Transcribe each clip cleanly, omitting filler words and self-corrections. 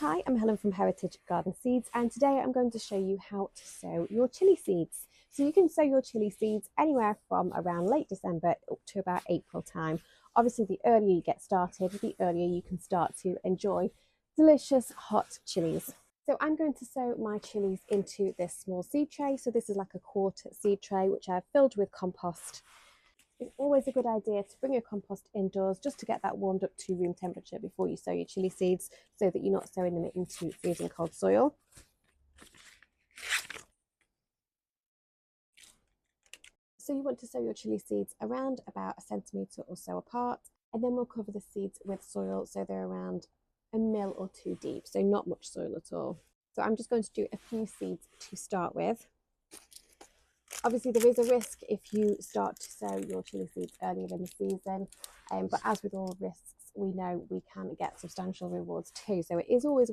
Hi, I'm Helen from Heritage Garden Seeds, and today I'm going to show you how to sow your chilli seeds. So you can sow your chilli seeds anywhere from around late December up to about April time. Obviously, the earlier you get started, the earlier you can start to enjoy delicious hot chilies. So I'm going to sow my chilies into this small seed tray. So this is like a quart seed tray, which I've filled with compost. It's always a good idea to bring your compost indoors just to get that warmed up to room temperature before you sow your chilli seeds so that you're not sowing them into freezing cold soil. So you want to sow your chilli seeds around about a centimetre or so apart, and then we'll cover the seeds with soil so they're around a mil or two deep, so not much soil at all. So I'm just going to do a few seeds to start with. Obviously, there is a risk if you start to sow your chilli seeds earlier in the season, but as with all risks, we know we can get substantial rewards too. So it is always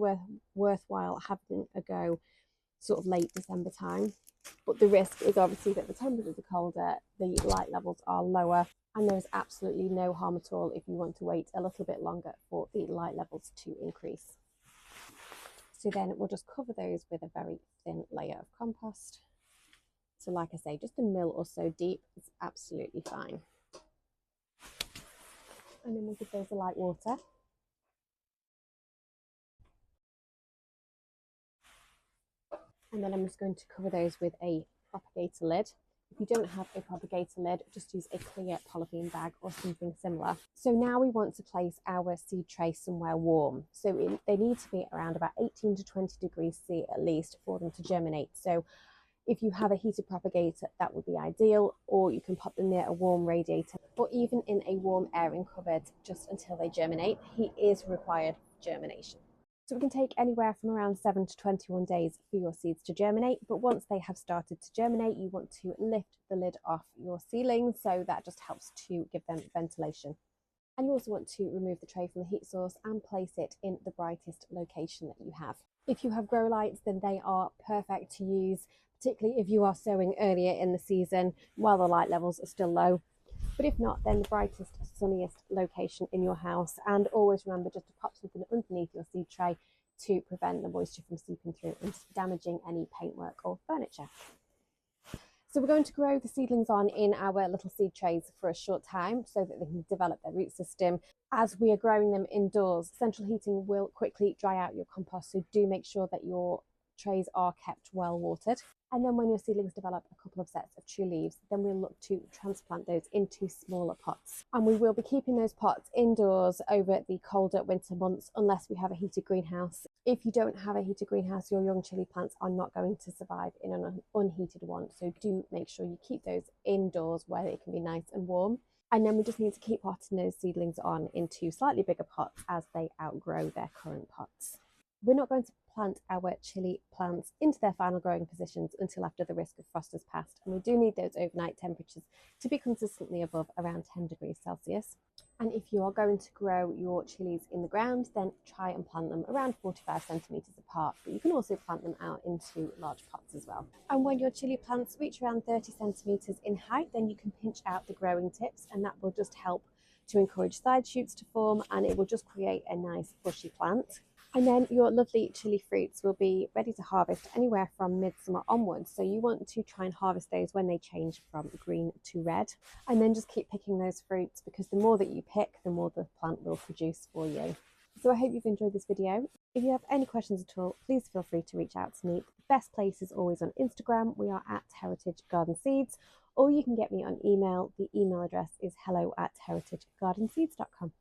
worthwhile having a go sort of late December time. But the risk is obviously that the temperatures are colder, the light levels are lower, and there is absolutely no harm at all if you want to wait a little bit longer for the light levels to increase. So then we'll just cover those with a very thin layer of compost. So like I say, just a mil or so deep is absolutely fine. And then we'll give those a light water. And then I'm just going to cover those with a propagator lid. If you don't have a propagator lid, just use a clear polythene bag or something similar. So now we want to place our seed tray somewhere warm. So they need to be around about 18 to 20 degrees C at least for them to germinate. So if you have a heated propagator, that would be ideal, or you can pop them near a warm radiator, or even in a warm airing cupboard just until they germinate. Heat is required for germination. So it can take anywhere from around 7 to 21 days for your seeds to germinate, but once they have started to germinate, you want to lift the lid off your seedlings, so that just helps to give them ventilation. And you also want to remove the tray from the heat source and place it in the brightest location that you have. If you have grow lights, then they are perfect to use, particularly if you are sowing earlier in the season while the light levels are still low. But if not, then the brightest, sunniest location in your house. And always remember just to pop something underneath your seed tray to prevent the moisture from seeping through and damaging any paintwork or furniture. So we're going to grow the seedlings on in our little seed trays for a short time so that they can develop their root system. As we are growing them indoors, central heating will quickly dry out your compost, so do make sure that your trays are kept well watered. And then when your seedlings develop a couple of sets of true leaves, then we'll look to transplant those into smaller pots. And we will be keeping those pots indoors over the colder winter months unless we have a heated greenhouse. If you don't have a heated greenhouse, your young chilli plants are not going to survive in an unheated one. So do make sure you keep those indoors where they can be nice and warm. And then we just need to keep potting those seedlings on into slightly bigger pots as they outgrow their current pots. We're not going to plant our chilli plants into their final growing positions until after the risk of frost has passed, and we do need those overnight temperatures to be consistently above around 10 degrees Celsius. And if you are going to grow your chilies in the ground, then try and plant them around 45 centimetres apart, but you can also plant them out into large pots as well. And when your chilli plants reach around 30 centimetres in height, then you can pinch out the growing tips, and that will just help to encourage side shoots to form, and it will just create a nice bushy plant. And then your lovely chilli fruits will be ready to harvest anywhere from midsummer onwards. So you want to try and harvest those when they change from green to red. And then just keep picking those fruits, because the more that you pick, the more the plant will produce for you. So I hope you've enjoyed this video. If you have any questions at all, please feel free to reach out to me. The best place is always on Instagram. We are at Heritage Garden Seeds, or you can get me on email. The email address is hello@heritagegardenseeds.com.